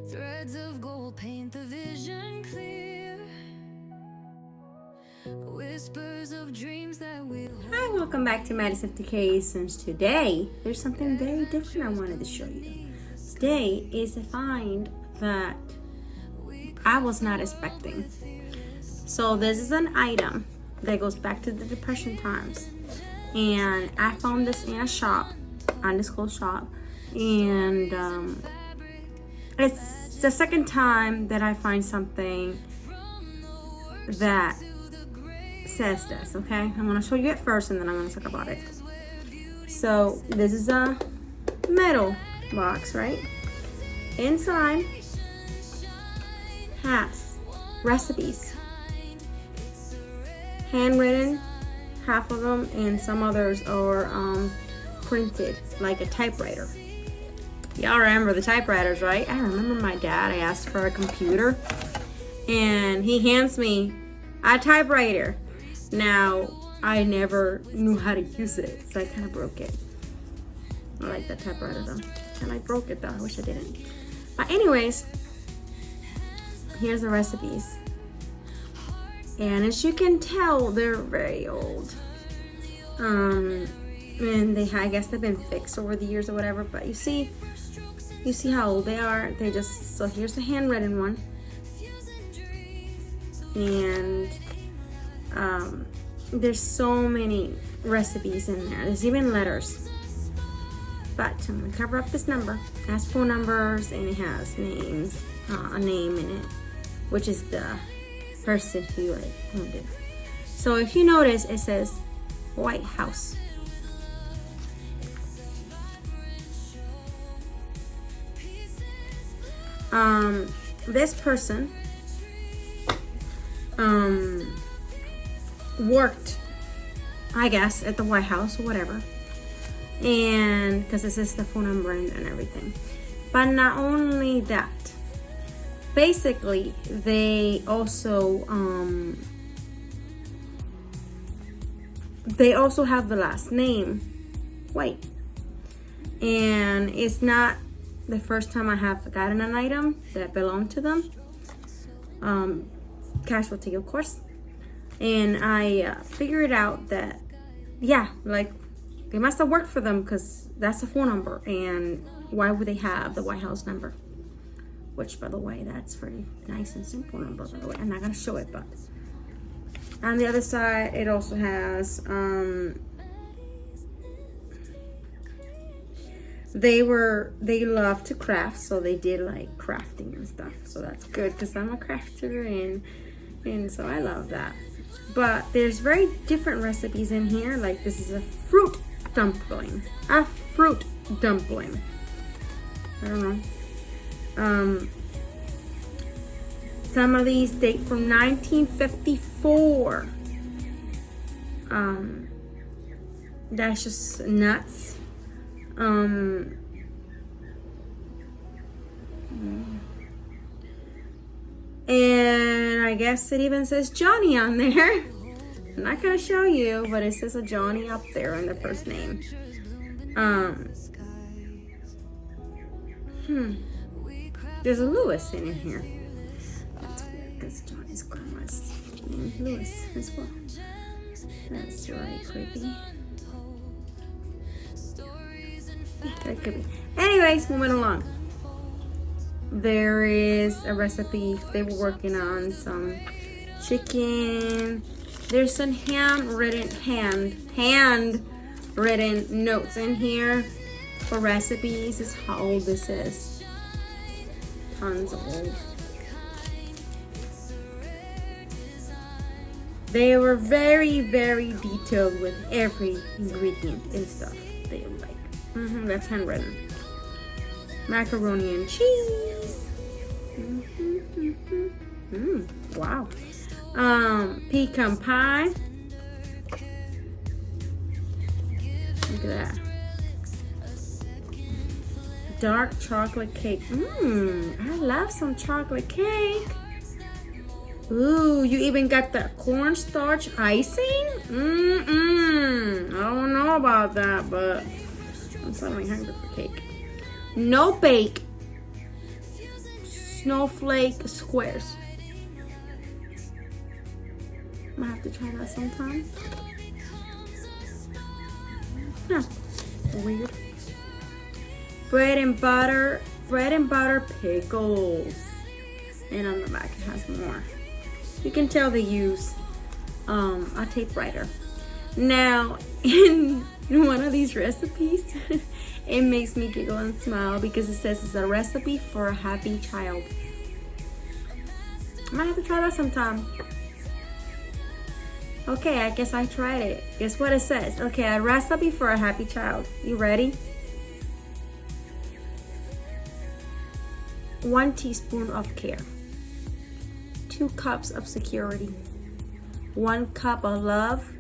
Threads of gold paint the vision clear. Whispers of dreams that we hold. Hi, welcome back to Madison Creations. Today, there's something very different I wanted to show you. Today is a find that I was not expecting. So this is an item that goes back to the Depression times. And I found this in a shop, undisclosed shop. And it's the second time that I find something that says this, okay? I'm gonna show you it first and then I'm gonna talk about it. So this is a metal box, right? Inside has recipes, handwritten, half of them, and some others are printed like a typewriter. Y'all remember the typewriters, right? I remember my dad, I asked for a computer and he hands me a typewriter. Now, I never knew how to use it, so I kind of broke it. I like that typewriter though. And I broke it though, I wish I didn't. But anyways, here's the recipes. And as you can tell, they're very old. And I guess they've been fixed over the years or whatever, but you see how old they are. So here's the handwritten one. And there's so many recipes in there. There's even letters. But I'm gonna cover up this number. It has phone numbers and it has names, a name in it, which is the person who owned it. So if you notice, it says White House. This person worked, I guess, at the White House or whatever, and because this is the phone number and everything. But not only that, basically they also have the last name White, and it's not the first time I have gotten an item that belonged to them. Casualty, of course. And I figured out that, yeah, like they must have worked for them because that's a phone number. And why would they have the White House number? Which, by the way, that's pretty nice and simple number, by the way. I'm not going to show it, but on the other side, it also has, they love to craft, so they did like crafting and stuff. So that's good because I'm a crafter and so I love that. But there's very different recipes in here. Like this is a fruit dumpling. A fruit dumpling. I don't know. Some of these date from 1954. That's just nuts. And I guess it even says Johnny on there. I'm not gonna show you, but it says a Johnny up there in the first name. There's a Lewis in here. That's weird because Johnny's grandma's name Lewis as well. That's really creepy. Yeah, that could be. Anyways, moving along. There is a recipe. They were working on some chicken. There's some handwritten notes in here for recipes. This is how old this is. Tons of old. They were very, very detailed with every ingredient and stuff they like. That's handwritten. Macaroni and cheese. Wow. Pecan pie. Look at that. Dark chocolate cake. I love some chocolate cake. Ooh, you even got the cornstarch icing? I don't know about that, but I'm suddenly hungry for cake. No bake. snowflake squares. I might have to try that sometime. Huh. Weird. Bread and butter pickles. And on the back it has more. You can tell they use a typewriter. Now, in one of these recipes, it makes me giggle and smile because it says it's a recipe for a happy child. I might have to try that sometime. Okay, I guess I tried it. Guess what it says? Okay, a recipe for a happy child. You ready? 1 teaspoon of care. 2 cups of security. 1 cup of love.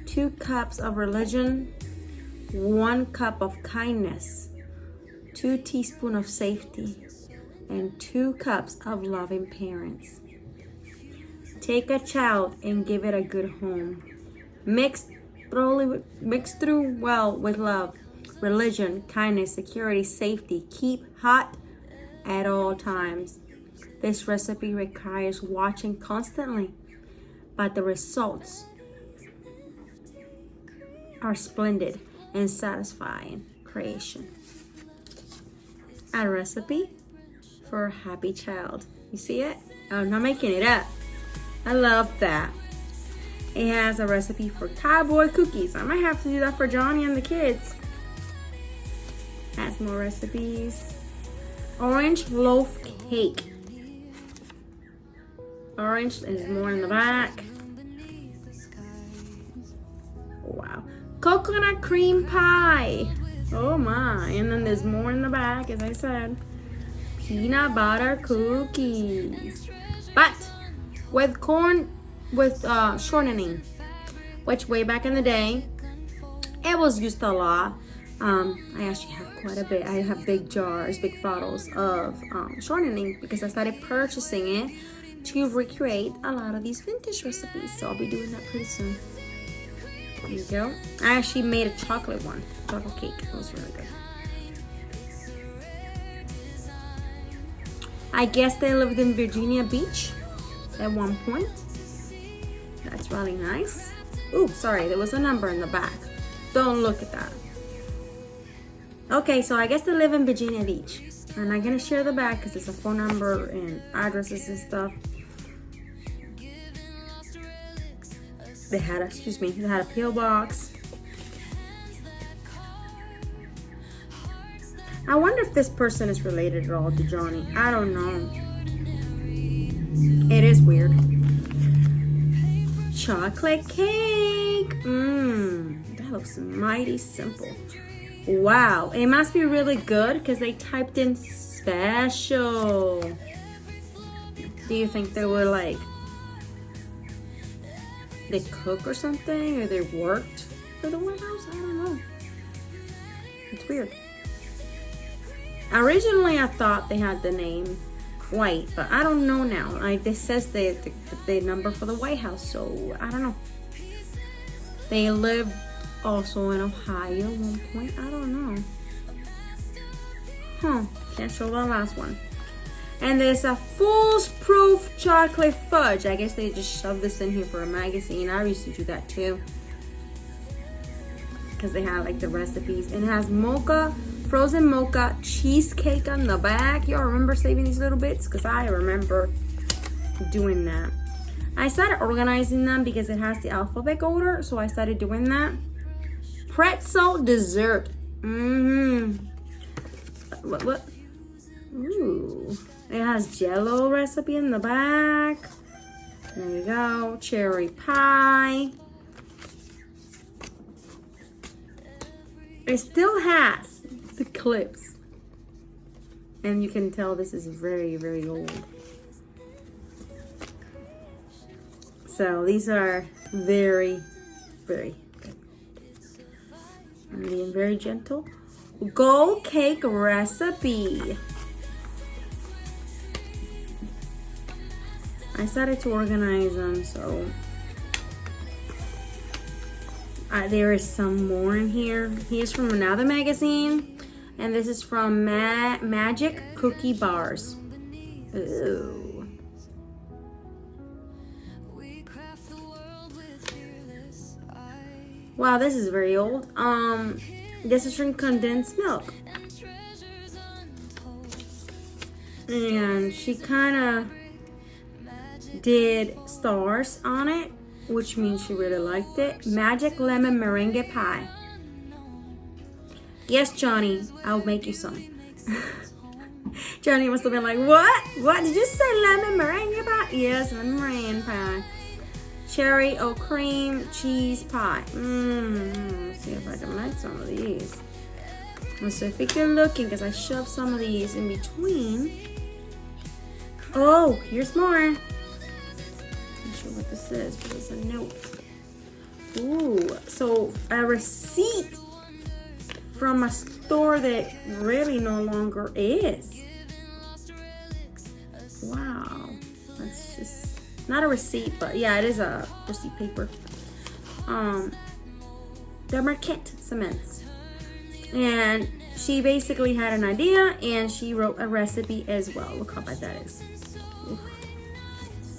2 cups of religion. 1 cup of kindness. 2 teaspoons of safety. And 2 cups of loving parents. Take a child and give it a good home. Mix through well with love, religion, kindness, security, safety. Keep hot at all times. This recipe requires watching constantly, but the results are splendid and satisfying creation. A recipe for a happy child. You see it? I'm not making it up. I love that. It has a recipe for cowboy cookies. I might have to do that for Johnny and the kids. Has more recipes. Orange loaf cake. Orange is more in the back. Wow. Coconut cream pie. Oh my. And then there's more in the back, as I said. Peanut butter cookies. But with shortening, which way back in the day, it was used a lot. I actually have quite a bit. I have big jars, big bottles of shortening because I started purchasing it to recreate a lot of these vintage recipes. So I'll be doing that pretty soon. There you go. I actually made a chocolate cake. It was really good. I guess they lived in Virginia Beach at one point. That's really nice. Ooh, sorry, there was a number in the back. Don't look at that. Okay, so I guess they live in Virginia Beach. And I'm gonna share the back because it's a phone number and addresses and stuff. They had a P.O. box. I wonder if this person is related at all to Johnny. I don't know. It is weird. Chocolate cake. That looks mighty simple. Wow, it must be really good because they typed in special. Do you think they were like, they cook or something, or they worked for the White House? I don't know. It's weird. Originally, I thought they had the name White, but I don't know now. Like, this says the number for the White House, so I don't know. They lived also in Ohio at one point. I don't know. Can't show the last one. And there's a foolproof chocolate fudge. I guess they just shoved this in here for a magazine. I used to do that too, because they had like the recipes. And it has mocha, frozen mocha cheesecake on the back. Y'all remember saving these little bits? Because I remember doing that. I started organizing them because it has the alphabet order, so I started doing that. Pretzel dessert. What? Ooh. It has Jell-O recipe in the back. There you go. Cherry pie. It still has the clips. And you can tell this is very, very old. So these are very, very good. I'm being very gentle. Gold cake recipe. I started to organize them, so there is some more in here. Here's from another magazine, and this is from Magic Cookie Bars. Ooh. We craft the world with fearless eyes Wow, this is very old. This is from condensed milk. and treasures untold. And she kind of did stars on it, which means she really liked it. Magic lemon meringue pie. Yes, Johnny, I'll make you some. Johnny must have been like, what? What? Did you say lemon meringue pie? Yes, lemon meringue pie. Cherry or cream cheese pie. Let's see if I can make some of these. So if you're looking, because I shoved some of these in between. Oh, here's more. I'm not sure what this is, but it's a note. Ooh, so a receipt from a store that really no longer is. Wow, that's just not a receipt, but yeah, it is a receipt paper. The Marquette cements, and she basically had an idea and she wrote a recipe as well. Look how bad that is. Oof.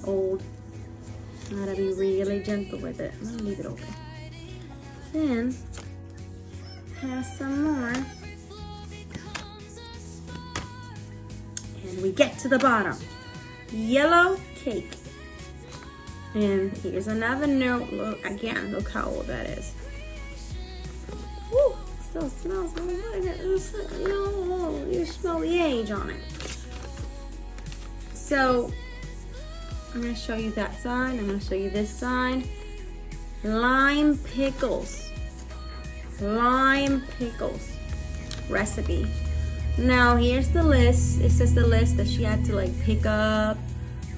Old. Gotta be really gentle with it. I'm gonna leave it open. Then have some more. And we get to the bottom. Yellow cake. And here's another note. Look again, look how old that is. Woo! Still smells really good. You smell the age on it. So I'm gonna show you that side. I'm gonna show you this side. Lime pickles. Lime pickles recipe. Now here's the list. It says the list that she had to like pick up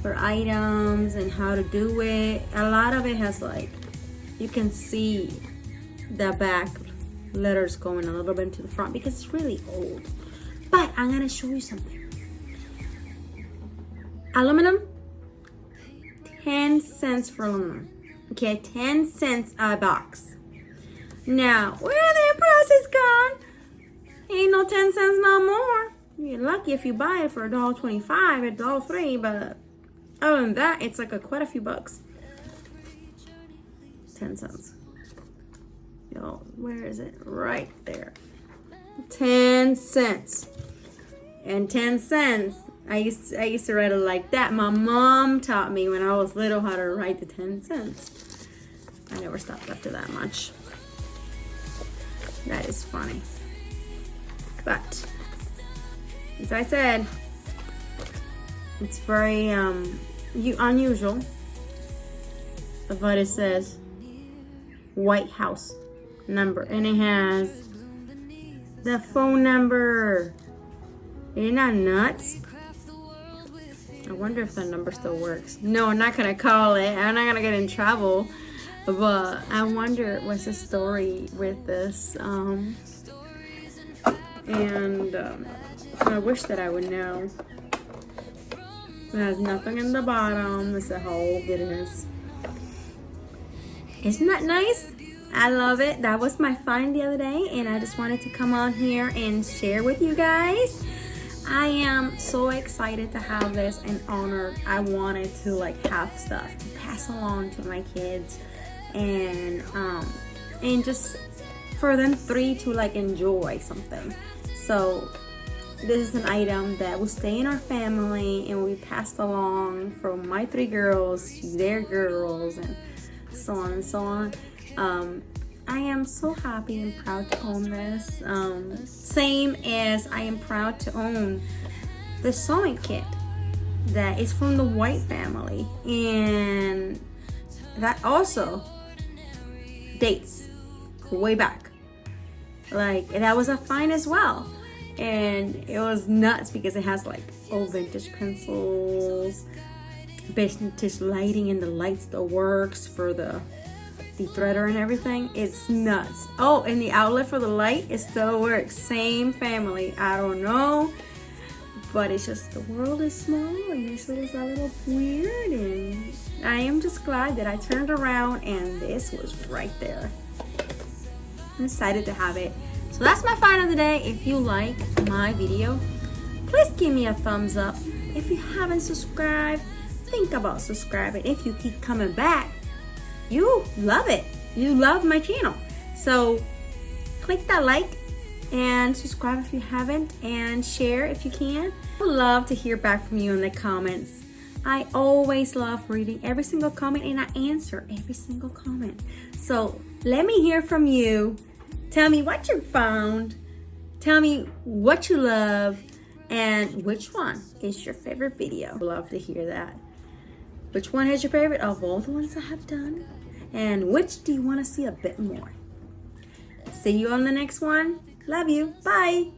for items and how to do it. A lot of it has like, you can see the back letters going a little bit into the front because it's really old. But I'm gonna show you something. Aluminum, 10 cents for aluminum. Okay, 10 cents a box. Now, where their prices gone? Ain't no 10 cents no more. You're lucky if you buy it for $1.25, $1.03, but other than that, it's like quite a few bucks. 10 cents. Yo, where is it? Right there. 10 cents. And 10 cents, I used to write it like that. My mom taught me when I was little how to write the 10 cents. I never stopped after that much. That is funny. But, as I said, it's very unusual. But it says White House number. And it has the phone number. Isn't that nuts? I wonder if the number still works. No, I'm not gonna call it. I'm not gonna get in trouble. But I wonder what's the story with this. I wish that I would know. It has nothing in the bottom. This is how old it is. Isn't that nice? I love it. That was my find the other day, and I just wanted to come on here and share with you guys. I am so excited to have this and honored. I wanted to like have stuff to pass along to my kids, and just for them three to like enjoy something. So this is an item that will stay in our family and will be passed along from my three girls to their girls, and so on and so on. I am so happy and proud to own this. Same as I am proud to own the sewing kit that is from the White family, and that also dates way back. Like, that was a find as well, and it was nuts because it has like old vintage pencils, vintage lighting, and the light still works for the threader and everything. It's nuts. Oh, and the outlet for the light, it still works. Same family. I don't know, but it's just the world is small and this is a little weird, and I am just glad that I turned around and this was right there. I'm excited to have it. So that's my find of the day. If you like my video, please give me a thumbs up. If you haven't subscribed, think about subscribing. If you keep coming back, you love it. You love my channel. So click that like and subscribe if you haven't, and share if you can. I would love to hear back from you in the comments. I always love reading every single comment, and I answer every single comment. So let me hear from you. Tell me what you found. Tell me what you love and which one is your favorite video. I'd love to hear that. Which one is your favorite of all the ones I have done? And which do you want to see a bit more? See you on the next one. Love you. Bye.